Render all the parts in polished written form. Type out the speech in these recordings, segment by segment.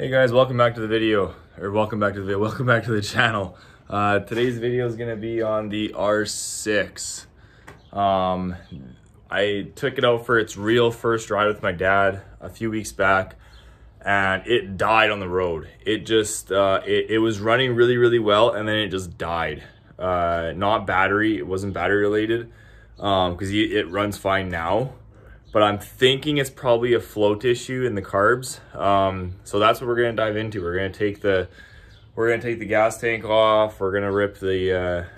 Hey guys, welcome back to the video, or welcome back to the channel. Today's video is gonna be on the R6. I took it out for its real first ride with my dad a few weeks back, and it died on the road. It just, it was running really well, and then it just died. Not battery, it wasn't battery related, because it runs fine now. But I'm thinking it's probably a float issue in the carbs. So that's what we're gonna dive into. We're gonna take the gas tank off. We're gonna rip the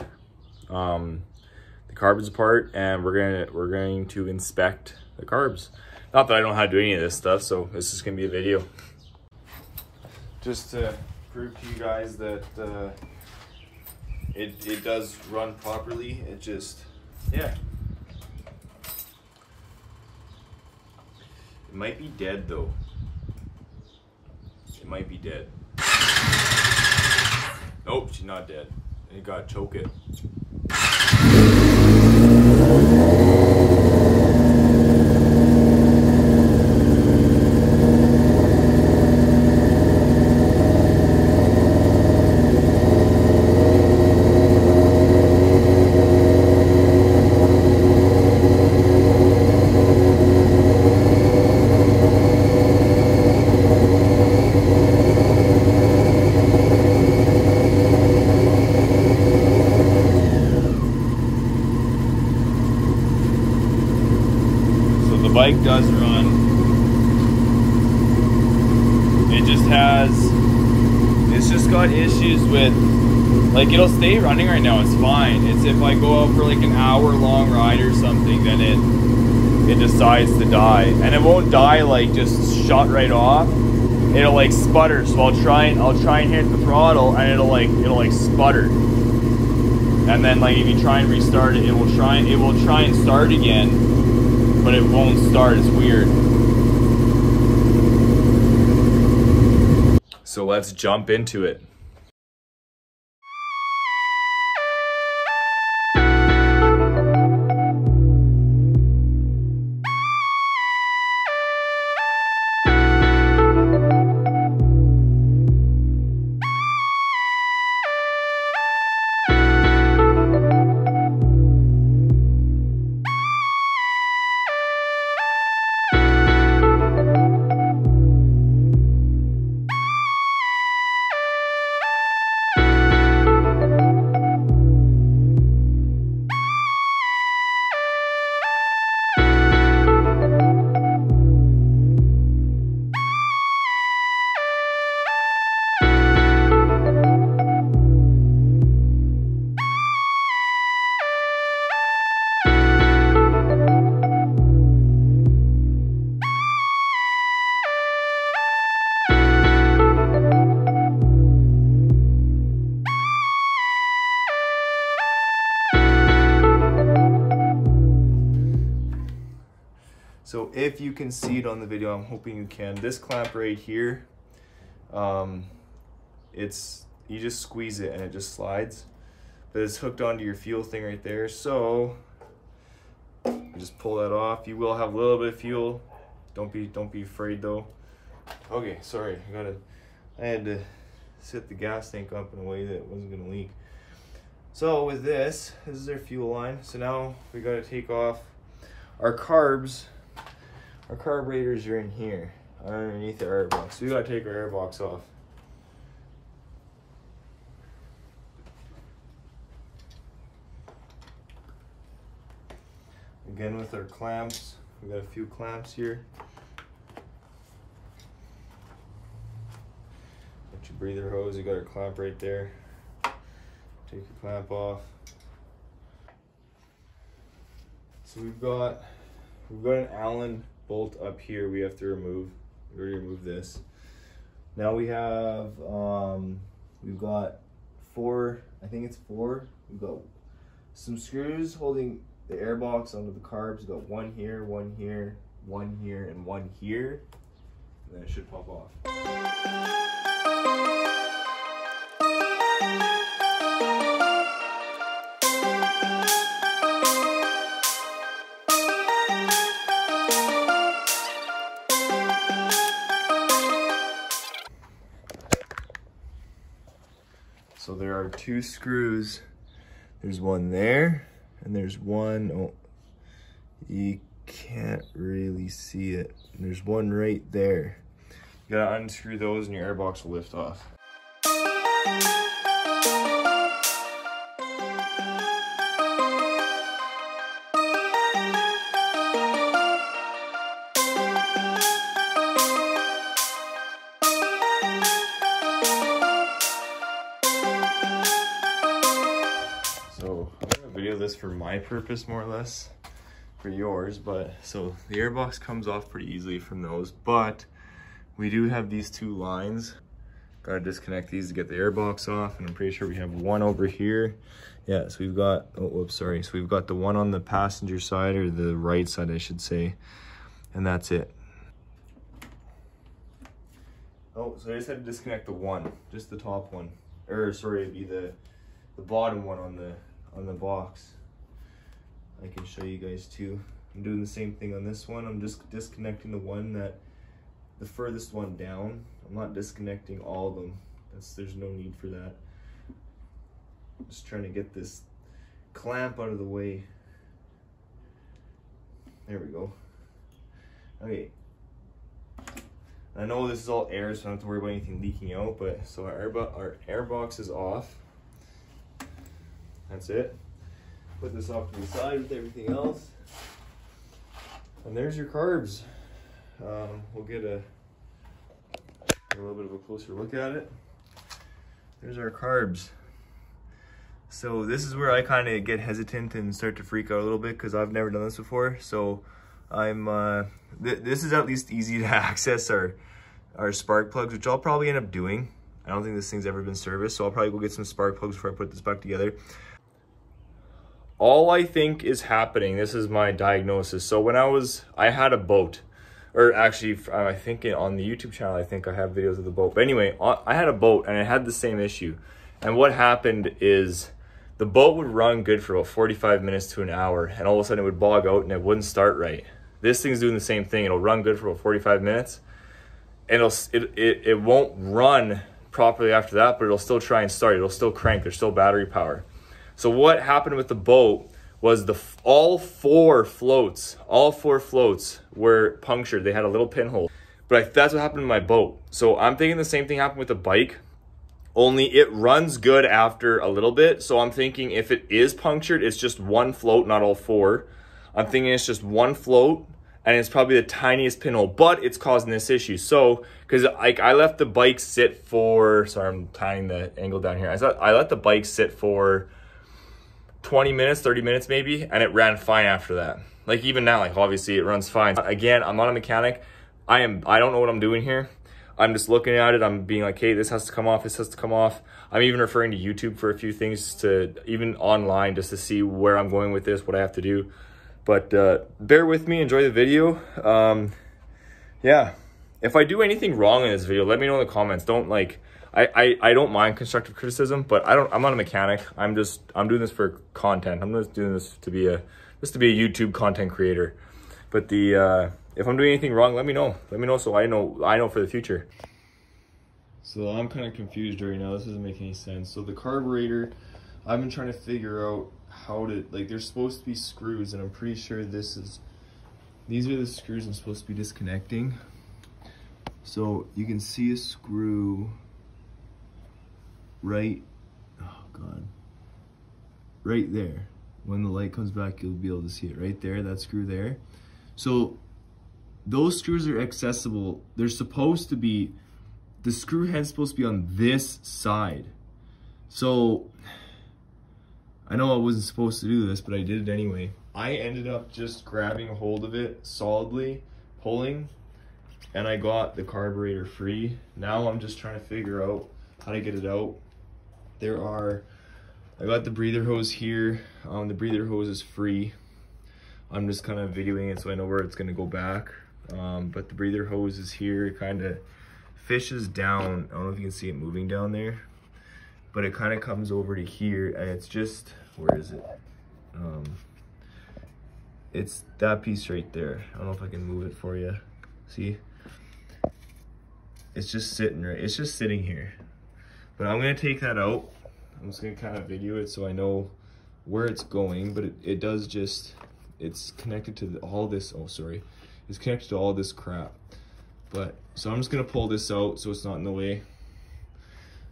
carbs apart, and we're going to inspect the carbs. Not that I don't know how to do any of this stuff, so this is gonna be a video. Just to prove to you guys that it does run properly. It just, yeah. It might be dead though. It might be dead. Nope, she's not dead. You gotta choke it. The bike does run. It's just got issues with, like, it'll stay running right now, it's fine. It's if I go out for like an hour-long ride or something, then it decides to die. And it won't die like just shut right off. It'll like sputter, so I'll try and hit the throttle, and it'll like sputter. And then like if you try and restart it, it will try and start again, but it won't start. It's weird. So let's jump into it. So if you can see it on the video, I'm hoping you can. This clamp right here, you just squeeze it and it just slides. But it's hooked onto your fuel thing right there. So you just pull that off. You will have a little bit of fuel. Don't be afraid though. Okay, sorry. I had to set the gas tank up in a way that it wasn't gonna leak. So with this is their fuel line. So now we gotta take off our carbs. Our carburetors are in here, underneath the air box. So we gotta take our air box off. Again with our clamps, we got a few clamps here. Got your breather hose, you got our clamp right there. Take your clamp off. So we've got an Allen bolt up here we have to remove. We already removed this. Now we have we've got four, I think it's four. We've got some screws holding the air box onto the carbs. We've got one here, one here, one here, and one here. And then it should pop off. So there are 2 screws. There's one there, and there's one, oh, you can't really see it. There's one right there. You gotta unscrew those and your airbox will lift off. So I'm gonna video this for my purpose more or less, for yours, but so the airbox comes off pretty easily from those, but we do have these 2 lines. Gotta disconnect these to get the airbox off, and I'm pretty sure we have one over here. Yeah, so we've got, oh, whoops, sorry. So we've got the one on the passenger side, or the right side, I should say, and that's it. Oh, so I just had to disconnect the one, just the top one, or sorry, it'd be the bottom one on the box. I can show you guys too. I'm doing the same thing on this one. I'm just disconnecting the one that, the furthest one down. I'm not disconnecting all of them. There's no need for that. I'm just trying to get this clamp out of the way. There we go. Okay. I know this is all air, so I don't have to worry about anything leaking out, but so our airbox is off. That's it. Put this off to the side with everything else. And there's your carbs. We'll get a little bit of a closer look at it. There's our carbs. So this is where I kind of get hesitant and start to freak out a little bit, because I've never done this before. So I'm this is at least easy to access our spark plugs, which I'll probably end up doing. I don't think this thing's ever been serviced, so I'll probably go get some spark plugs before I put this back together. All I think is happening, this is my diagnosis. So when I had a boat, or actually I think on the YouTube channel, I think I have videos of the boat. But anyway, I had a boat and it had the same issue. And what happened is the boat would run good for about 45 minutes to an hour, and all of a sudden it would bog out and it wouldn't start right. This thing's doing the same thing. It'll run good for about 45 minutes, and it won't run properly after that, but it'll still try and start. It'll still crank. There's still battery power. So what happened with the boat was all four floats were punctured. They had a little pinhole. But that's what happened to my boat. So I'm thinking the same thing happened with the bike, only it runs good after a little bit. So I'm thinking if it is punctured, it's just one float, not all four. I'm thinking it's just one float, and it's probably the tiniest pinhole, but it's causing this issue. So, because I left the bike sit for, sorry, I'm tying the angle down here. I let the bike sit for 20 minutes, 30 minutes maybe, and it ran fine after that. Like even now, like obviously it runs fine. Again, I'm not a mechanic. I don't know what I'm doing here. I'm just looking at it. I'm being like, hey, this has to come off. This has to come off. I'm even referring to YouTube for a few things, to even online, just to see where I'm going with this, what I have to do. But bear with me, enjoy the video. Yeah, if I do anything wrong in this video, let me know in the comments. Don't like, I don't mind constructive criticism, but I'm not a mechanic. I'm doing this for content. I'm just doing this to be a YouTube content creator. But if I'm doing anything wrong, let me know. Let me know so I know for the future. So I'm kind of confused right now. This doesn't make any sense. So the carburetor, I've been trying to figure out how to, like, there's supposed to be screws, and I'm pretty sure these are the screws I'm supposed to be disconnecting. So you can see a screw right there. When the light comes back, you'll be able to see it right there, that screw there. So those screws are accessible. They're supposed to be, the screw head's supposed to be on this side. So I know I wasn't supposed to do this, but I did it anyway. I ended up just grabbing a hold of it solidly, pulling, and I got the carburetor free. Now I'm just trying to figure out how to get it out. I got the breather hose here. The breather hose is free. I'm just kind of videoing it so I know where it's gonna go back. But the breather hose is here. It kind of fishes down. I don't know if you can see it moving down there, but it kind of comes over to here, and it's just, where is it? It's that piece right there. I don't know if I can move it for you. See? It's just sitting right, it's just sitting here. But I'm gonna take that out. I'm just gonna kind of video it so I know where it's going, but it does just, it's connected to all this, oh sorry, it's connected to all this crap. But, so I'm just gonna pull this out so it's not in the way.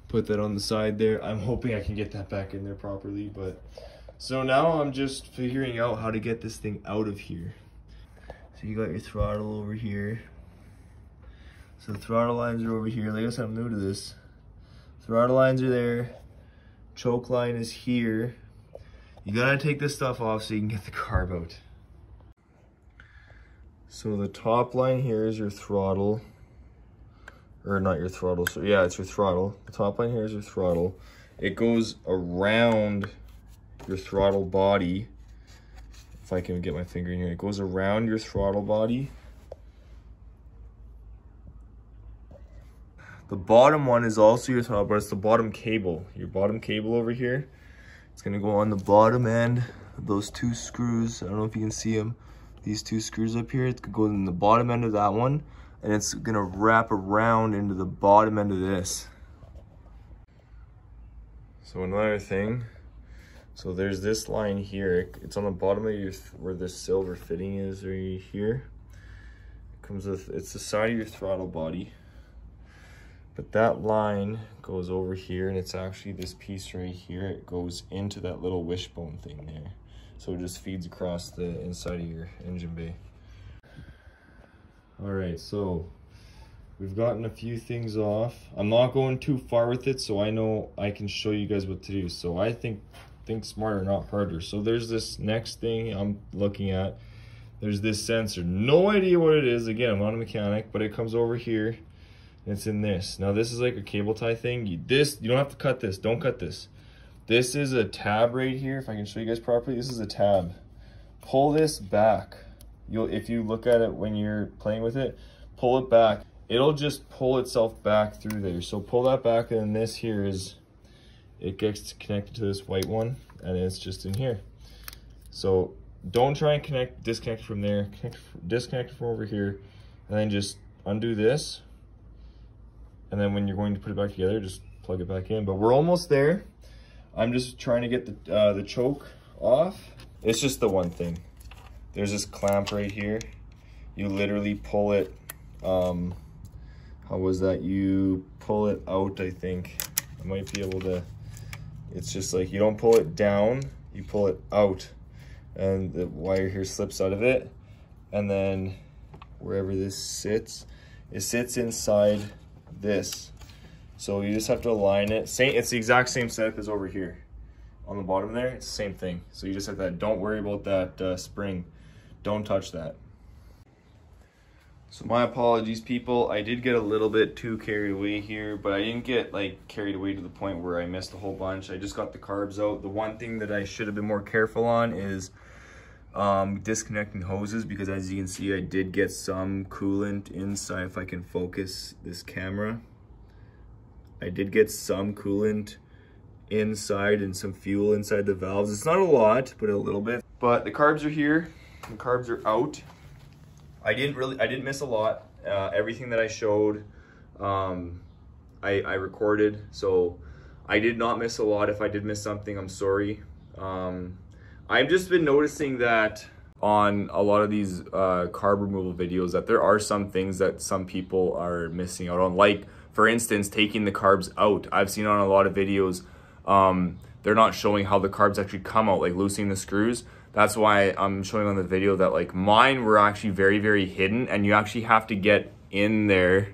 Put that on the side there. I'm hoping I can get that back in there properly, but. So now I'm just figuring out how to get this thing out of here. So you got your throttle over here. So the throttle lines are over here. Like I said, I'm new to this. Throttle lines are there. Choke line is here. You gotta take this stuff off so you can get the carb out. So the top line here is your throttle. Or not your throttle, so yeah, it's your throttle. The top line here is your throttle. It goes around your throttle body. If I can get my finger in here, it goes around your throttle body. The bottom one is also your throttle, but it's the bottom cable. Your bottom cable over here. It's gonna go on the bottom end of those two screws. I don't know if you can see them. These two screws up here. It's gonna go in the bottom end of that one, and it's gonna wrap around into the bottom end of this. So another thing. So there's this line here. It's on the bottom of your, where this silver fitting is right here. It comes with, it's the side of your throttle body. But that line goes over here, and it's actually this piece right here. It goes into that little wishbone thing there. So it just feeds across the inside of your engine bay. All right, so we've gotten a few things off. I'm not going too far with it, so I know I can show you guys what to do. So I think smarter, not harder. So there's this next thing I'm looking at. There's this sensor. No idea what it is. Again, I'm not a mechanic, but it comes over here and it's in this. Now this is like a cable tie thing. You don't have to cut this. Don't cut this. This is a tab right here. If I can show you guys properly, this is a tab. Pull this back. If you look at it when you're playing with it, pull it back. It'll just pull itself back through there. So pull that back, and then this here is, it gets connected to this white one, and it's just in here. So don't try and disconnect from there. Disconnect from over here, and then just undo this. And then when you're going to put it back together, just plug it back in. But we're almost there. I'm just trying to get the choke off. It's just the one thing. There's this clamp right here. You literally pull it, how was that? You pull it out, I think. I might be able to. It's just like, you don't pull it down, you pull it out, and the wire here slips out of it, and then wherever this sits, it sits inside this. So you just have to align it. It's the exact same setup as over here on the bottom there. It's the same thing. So you just have that. Don't worry about that spring. Don't touch that. So my apologies, people. I did get a little bit too carried away here, but I didn't get like carried away to the point where I missed a whole bunch. I just got the carbs out. The one thing that I should have been more careful on is disconnecting hoses, because as you can see, I did get some coolant inside. If I can focus this camera, I did get some coolant inside and some fuel inside the valves. It's not a lot, but a little bit. But the carbs are here. The carbs are out. I didn't miss a lot. Everything that I showed, I recorded, so I did not miss a lot. If I did miss something, I'm sorry. I've just been noticing that on a lot of these carb removal videos that there are some things that some people are missing out on. Like, for instance, taking the carbs out. I've seen on a lot of videos, they're not showing how the carbs actually come out, like loosening the screws. That's why I'm showing on the video that like mine were actually very, very hidden, and you actually have to get in there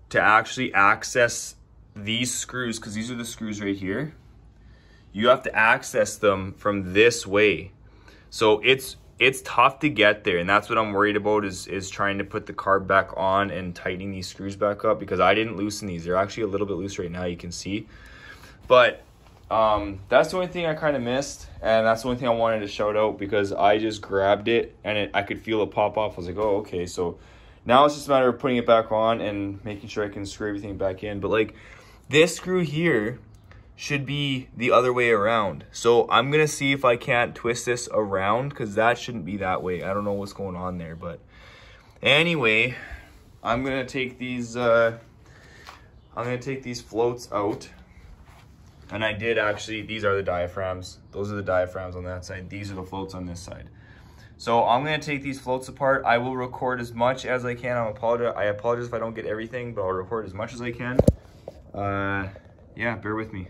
to actually access these screws, because these are the screws right here. You have to access them from this way. So it's tough to get there, and that's what I'm worried about is trying to put the carb back on and tightening these screws back up, because I didn't loosen these. They're actually a little bit loose right now, you can see. But that's the only thing I kind of missed, and that's the only thing I wanted to shout out, because I just grabbed it and I could feel it pop off. I was like, oh, okay. So now it's just a matter of putting it back on and making sure I can screw everything back in. But like this screw here should be the other way around. So I'm going to see if I can't twist this around, because that shouldn't be that way. I don't know what's going on there, but anyway, I'm going to take these floats out. And I did actually, these are the diaphragms. Those are the diaphragms on that side. These are the floats on this side. So I'm gonna take these floats apart. I will record as much as I can. I apologize if I don't get everything, but I'll record as much as I can. Yeah, bear with me.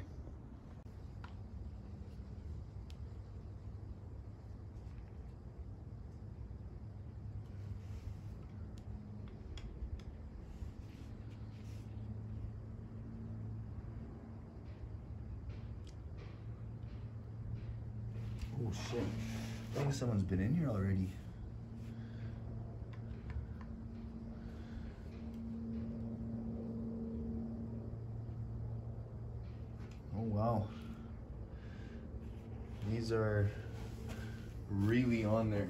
Oh shit, I think someone's been in here already. Oh wow. These are really on there.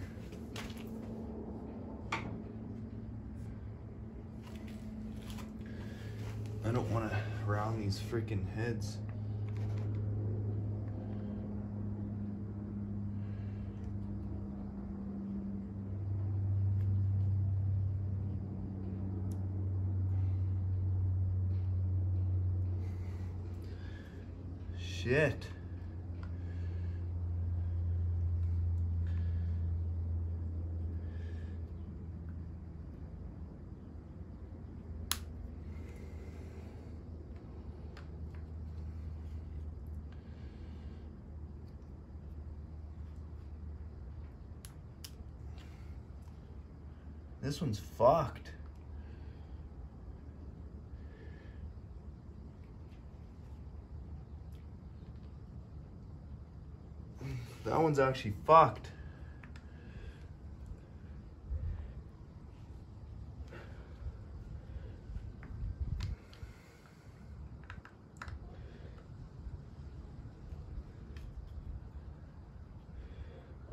I don't want to round these freaking heads. Shit. This one's fucked. That one's actually fucked.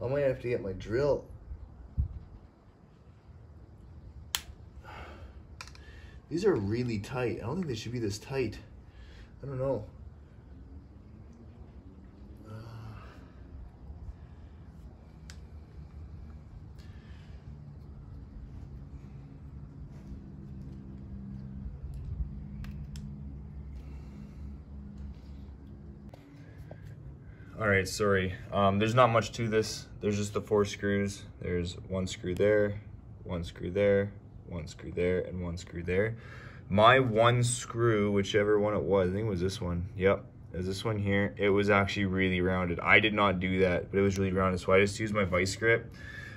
I might have to get my drill. These are really tight. I don't think they should be this tight. I don't know. All right, sorry. There's not much to this. There's just the 4 screws. There's 1 screw there, 1 screw there, 1 screw there, and 1 screw there. My 1 screw, whichever one it was, I think it was this one. Yep, it was this one here. It was actually really rounded. I did not do that, but it was really rounded. So I just used my vice grip,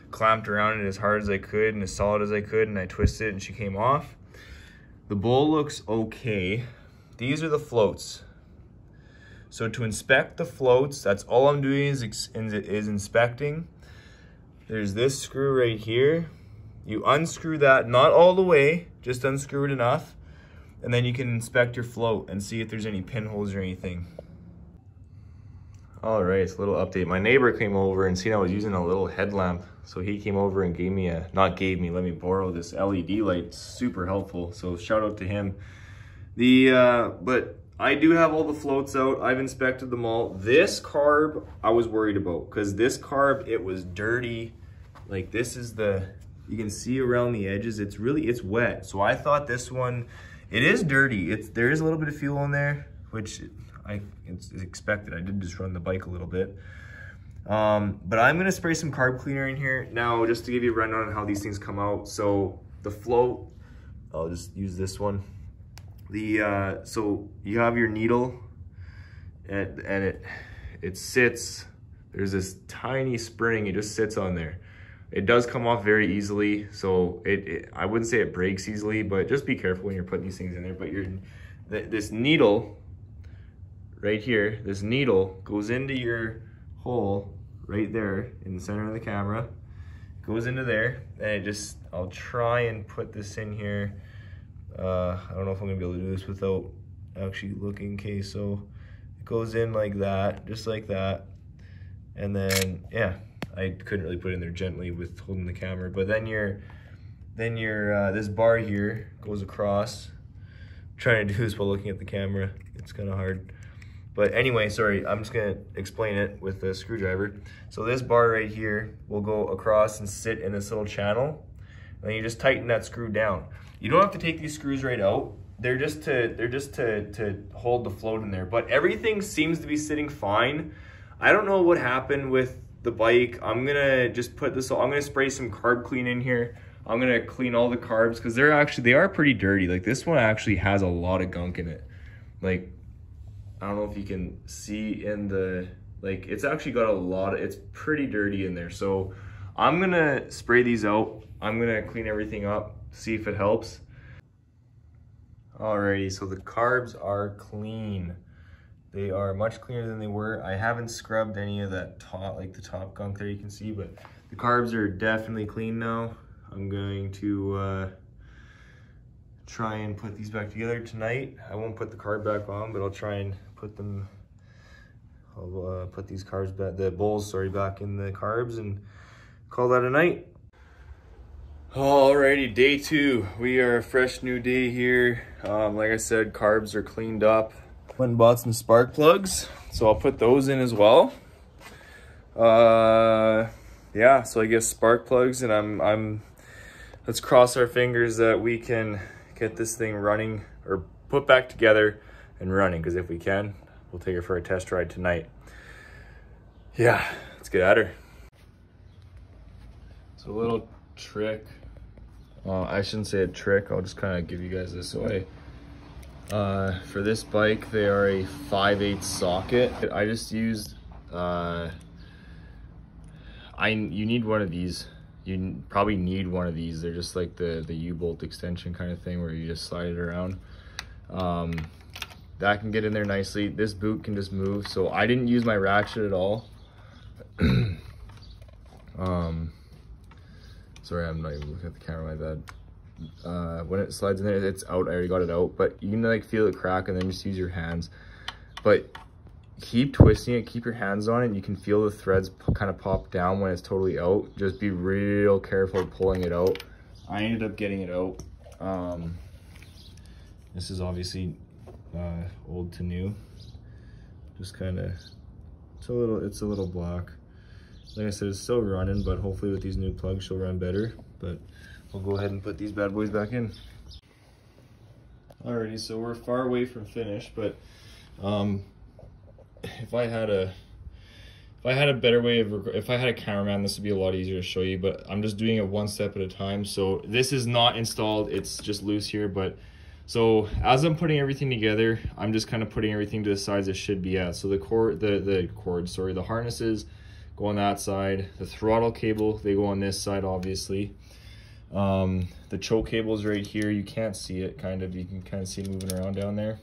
clamped around it as hard as I could and as solid as I could, and I twisted it and she came off. The bowl looks okay. These are the floats. So to inspect the floats, that's all I'm doing is inspecting. There's this screw right here. You unscrew that, not all the way, just unscrew it enough. And then you can inspect your float and see if there's any pinholes or anything. All right, it's a little update. My neighbor came over and seen I was using a little headlamp. So he came over and gave me let me borrow this LED light. It's super helpful. So shout out to him. But I do have all the floats out. I've inspected them all. This carb I was worried about because this carb, it was dirty. Like this is you can see around the edges, it's wet. So I thought this one, it is dirty. There is a little bit of fuel in there, which it's expected. I did just run the bike a little bit. But I'm gonna spray some carb cleaner in here. Now, just to give you a rundown on how these things come out. So the float, I'll just use this one. So you have your needle and it sits, there's this tiny spring, it just sits on there. It does come off very easily, so I wouldn't say it breaks easily, but just be careful when you're putting these things in there. But this needle right here, this needle goes into your hole right there in the center of the camera, goes into there, and I'll try and put this in here. I don't know if I'm gonna be able to do this without actually looking. Okay, so it goes in like that, just like that, and then yeah, I couldn't really put it in there gently with holding the camera, but then this bar here goes across. I'm trying to do this while looking at the camera. It's kind of hard, but anyway, sorry, I'm just gonna explain it with a screwdriver. So this bar right here will go across and sit in this little channel, and then you just tighten that screw down. You don't have to take these screws right out. They're just to hold the float in there. But everything seems to be sitting fine. I don't know what happened with the bike. I'm gonna just put this, I'm gonna spray some carb clean in here. I'm gonna clean all the carbs because they are pretty dirty. Like this one actually has a lot of gunk in it. Like, I don't know if you can see in the, like it's actually got a lot of, it's pretty dirty in there. So I'm gonna spray these out. I'm gonna clean everything up, see if it helps. Alrighty, so the carbs are clean. They are much cleaner than they were. I haven't scrubbed any of that top, like the top gunk there you can see, but the carbs are definitely clean now. I'm going to try and put these back together tonight. I won't put the carb back on, but I'll try and put them, I'll put these carbs back, the bowls, sorry, back in the carbs and call that a night. Alrighty, day 2. We are a fresh new day here. Like I said, carbs are cleaned up. Went and bought some spark plugs, so I'll put those in as well. Yeah, so I guess spark plugs, and let's cross our fingers that we can get this thing running or put back together and running, because if we can, we'll take her for a test ride tonight. Yeah, let's get at her. So a little trick. I shouldn't say a trick, I'll just kind of give you guys this away. For this bike, they are a 5/8 socket. I just used, you need one of these. You probably need one of these. They're just like the U-bolt extension kind of thing where you just slide it around. That can get in there nicely. This boot can just move, so I didn't use my ratchet at all. Sorry, I'm not even looking at the camera, my bad. When it slides in there, it's out. I already got it out, but you can like feel it crack and then just use your hands. But keep twisting it, keep your hands on it, and you can feel the threads kind of pop down when it's totally out. Just be real careful pulling it out. I ended up getting it out. This is obviously old to new. Just kind of, it's a little black. Like I said, it's still running, but hopefully with these new plugs, she'll run better. But we'll go ahead and put these bad boys back in. Alrighty, so we're far away from finish, but if I had a better way of, if I had a cameraman, this would be a lot easier to show you, but I'm just doing it one step at a time. So this is not installed, it's just loose here, but so as I'm putting everything together, I'm just kind of putting everything to the sides it should be at. So the harnesses go on that side, the throttle cable, they go on this side, obviously. The choke cable is right here. You can't see it, kind of, you can kind of see it moving around down there.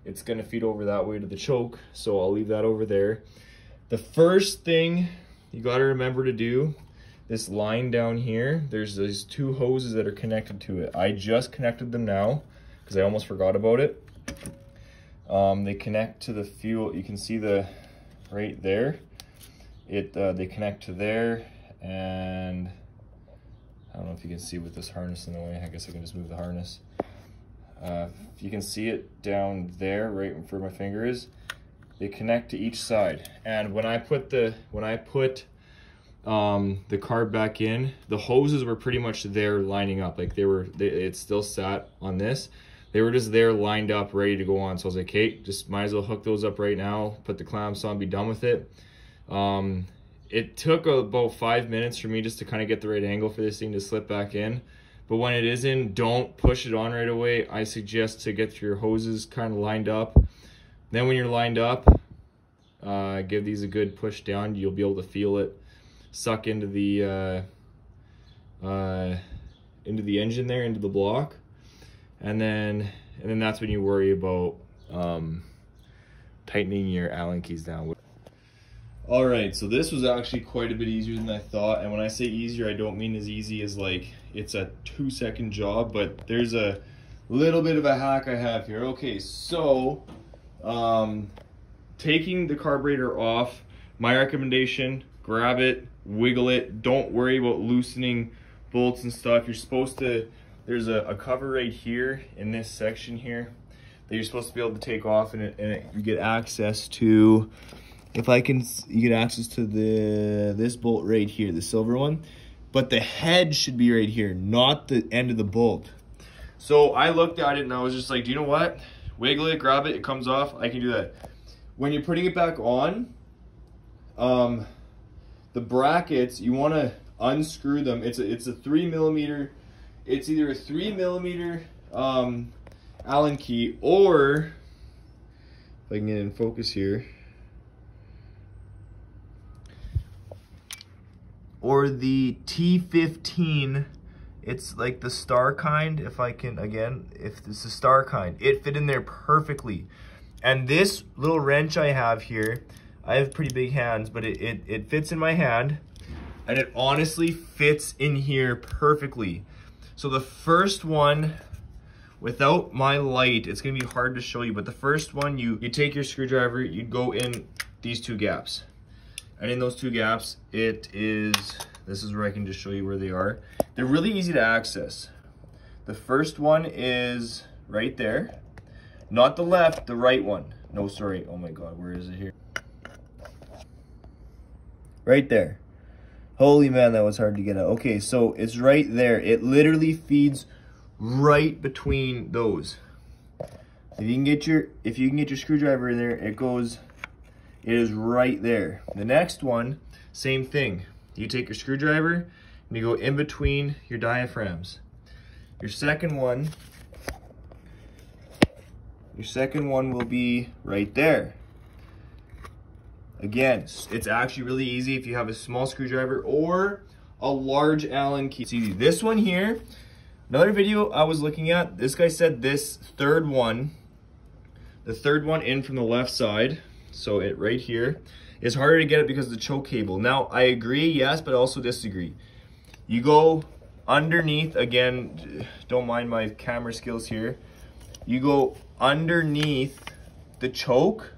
It's gonna feed over that way to the choke, so I'll leave that over there. The first thing you gotta remember to do, this line down here, there's these 2 hoses that are connected to it. I just connected them now, because I almost forgot about it. They connect to the fuel, you can see the, right there. They connect to there, and I don't know if you can see with this harness in the way. I guess I can just move the harness. You can see it down there, right where my finger is. They connect to each side. And when I put the carb back in, the hoses were pretty much there lining up. Like it still sat on this. They were just there lined up, ready to go on. So I was like, hey, just might as well hook those up right now, put the clamps on, be done with it. It took about 5 minutes for me just to kind of get the right angle for this thing to slip back in. But when it is in, don't push it on right away. I suggest to get your hoses kind of lined up. Then when you're lined up, give these a good push down. You'll be able to feel it suck into the engine there, into the block. And then that's when you worry about tightening your Allen keys down. All right, so this was actually quite a bit easier than I thought. And when I say easier, I don't mean as easy as like it's a 2-second job, but there's a little bit of a hack I have here. Okay, so taking the carburetor off, my recommendation, grab it, wiggle it. Don't worry about loosening bolts and stuff. You're supposed to, there's a cover right here in this section here that you're supposed to be able to take off, and you get access to, you get access to this bolt right here, the silver one, but the head should be right here, not the end of the bolt. So I looked at it and I was just like, do you know what? Wiggle it, grab it, it comes off. I can do that. When you're putting it back on, the brackets, you want to unscrew them. It's a 3mm. It's either a 3mm Allen key, or if I can get in focus here, or the T15. It's like the star kind. If I can, again, if it's the star kind, it fit in there perfectly. And this little wrench I have here, I have pretty big hands, but it fits in my hand, and it honestly fits in here perfectly. So the first one, without my light, it's gonna be hard to show you, but the first one, you take your screwdriver, you go in these two gaps. And in those two gaps, this is where I can just show you where they are. They're really easy to access. The first one is right there. Not the left, the right one. No, sorry, oh my God, where is it here? Right there. Holy man, that was hard to get out. Okay, so it's right there. It literally feeds right between those. If you can get your screwdriver in there, it is right there. The next one, same thing. You take your screwdriver and you go in between your diaphragms. Your second one will be right there. Again, it's actually really easy if you have a small screwdriver or a large Allen key. It's easy. This one here, another video I was looking at, this guy said this third one, the third one in from the left side, so it right here, is harder to get it because of the choke cable. Now, I agree, yes, but I also disagree. You go underneath, again, don't mind my camera skills here. You go underneath the choke,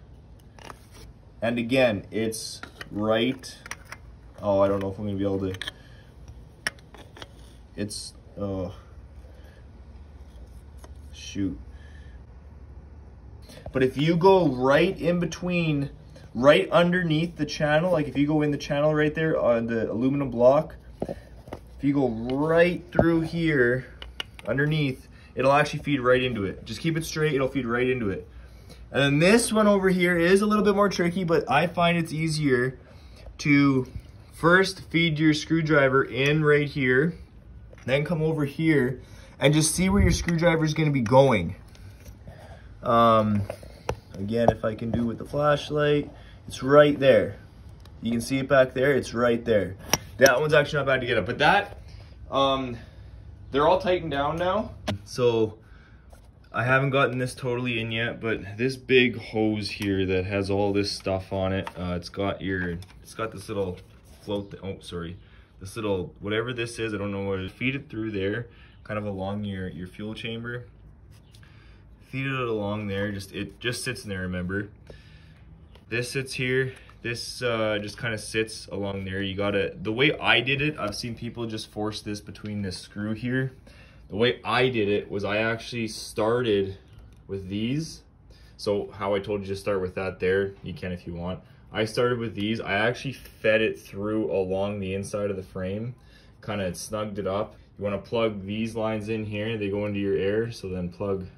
and again, it's right, oh, I don't know if I'm gonna be able to, it's, oh, shoot. But if you go right in between, right underneath the channel, like if you go in the channel right there on the aluminum block, if you go right through here, underneath, it'll actually feed right into it. Just keep it straight, it'll feed right into it. And then this one over here is a little bit more tricky, but I find it's easier to first feed your screwdriver in right here, then come over here and just see where your screwdriver is going to be going. Again, if I can do with the flashlight, it's right there. You can see it back there, it's right there. That one's actually not bad to get up, but that, they're all tightened down now. So I haven't gotten this totally in yet, but this big hose here that has all this stuff on it, it's got this little float, oh, sorry. This little, whatever this is, I don't know what it is. Feed it through there, kind of along your fuel chamber. Feed it along there, it just sits in there, remember. This sits here, this just kind of sits along there. You gotta, the way I did it, I've seen people just force this between this screw here. The way I did it was I actually started with these. So how I told you to start with that there, you can if you want. I started with these, I actually fed it through along the inside of the frame, kind of snugged it up. You wanna plug these lines in here, they go into your air, so then plug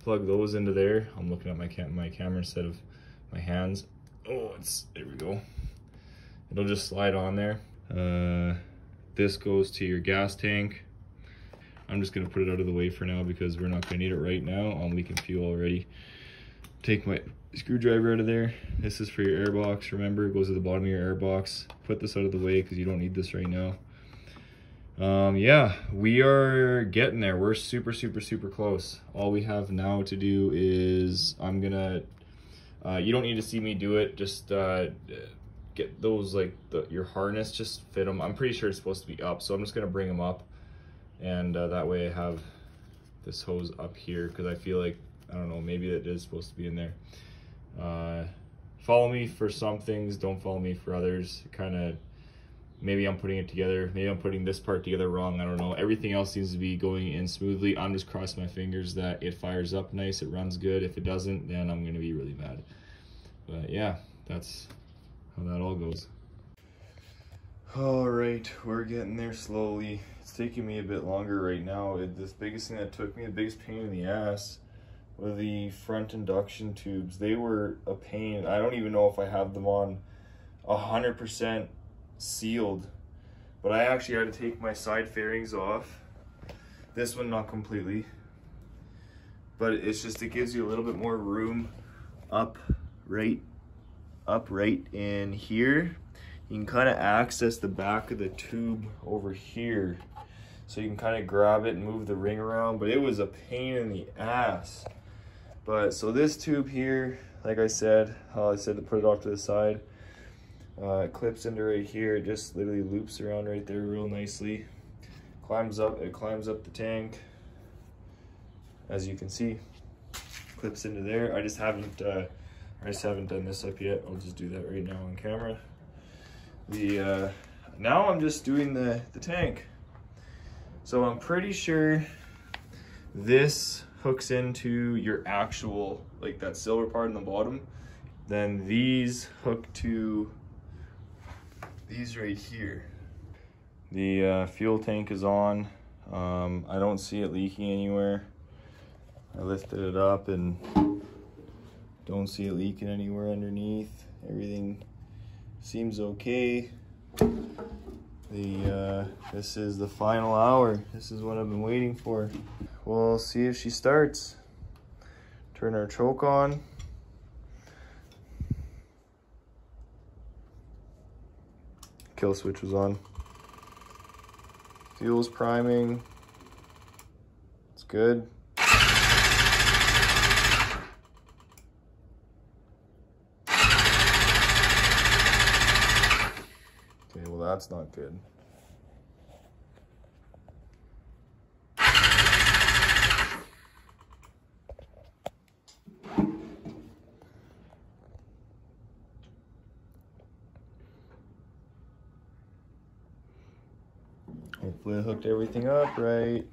those into there. I'm looking at my camera instead of my hands. Oh, there we go. It'll just slide on there. This goes to your gas tank. I'm just gonna put it out of the way for now because we're not gonna need it right now. I'm leaking fuel already. Take my screwdriver out of there. This is for your air box. Remember, it goes at the bottom of your air box. Put this out of the way because you don't need this right now. Yeah, we are getting there. We're super close. All we have now to do is I'm gonna you don't need to see me do it, just get those, like your harness, just fit them. I'm pretty sure it's supposed to be up, so I'm just gonna bring them up, and that way I have this hose up here, because I feel like, I don't know, maybe it is supposed to be in there. Follow me for some things, don't follow me for others. Kind of, maybe I'm putting it together, maybe I'm putting this part together wrong, I don't know. Everything else seems to be going in smoothly. I'm just crossing my fingers that it fires up nice, it runs good. If it doesn't, then I'm gonna be really mad. But yeah, that's how that all goes. All right, we're getting there slowly. It's taking me a bit longer right now. This biggest thing that took me, the biggest pain in the ass, were the front induction tubes. They were a pain. I don't even know if I have them on 100% sealed, but I actually had to take my side fairings off. This one not completely, but it's just, it gives you a little bit more room up right in here. You can kind of access the back of the tube over here, so you can kind of grab it and move the ring around, but it was a pain in the ass. But so this tube here, like I said to put it off to the side. It clips into right here. It just literally loops around right there real nicely. It climbs up the tank, as you can see. Clips into there. I just haven't done this up yet. I'll just do that right now on camera. Now I'm just doing the tank. So I'm pretty sure this hooks into your actual, like that silver part in the bottom. Then these hook to these right here. The fuel tank is on. I don't see it leaking anywhere. I lifted it up and don't see it leaking anywhere underneath. Everything seems okay. This is the final hour. This is what I've been waiting for. We'll see if she starts. Turn our choke on. Kill switch was on. Fuel's priming. It's good. Okay, well that's not good. Hopefully I hooked everything up right.